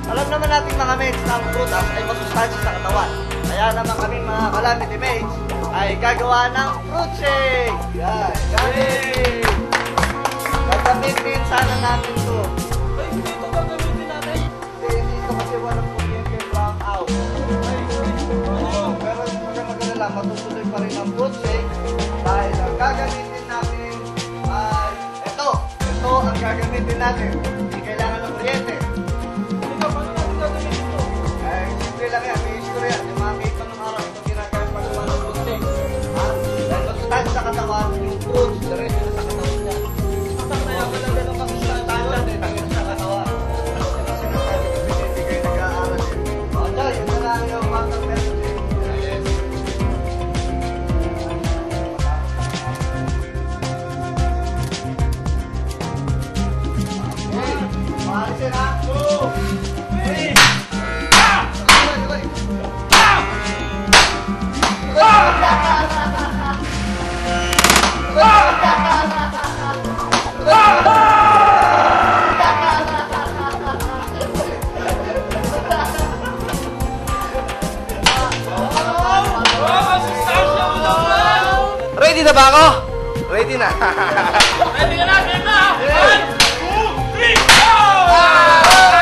Alam naman natin mga mates na ang prutas ay masustansya sa katawan. Kaya naman kami mga Calamity Mates ay gagawa ng fruit shake! Yan! Gagawin! Gagamitin sana natin ito. Ay, hindi ito gagamitin natin. Hindi ito kasi walang kuryente brown out. Pero maganda lang, matutuloy pa rin ang fruit shake dahil ang gagamitin natin ay ito. Ito ang gagamitin natin. Hindi kailangan ng kuryente. Paano natin gagamitin ito? Ay, simple lang yan. May history yan. Yung mga kita ng araw, ito ginagawin pa naman ng fruit shake. Dahil masustansya sa katawan, yung fruits, diretso na sa katawan niya. Kaya talaga ng Standard eh, tangin sa katawan. Kasi sinasabi ko, binibigay nag-aaral eh. O, dyan, yun na lang yung batang message eh. Yes. Okay, maalisin ha? 2, 3, Ready na ba ako? Ready na. Ready ka na! Ready na! 1, 2, 3, go!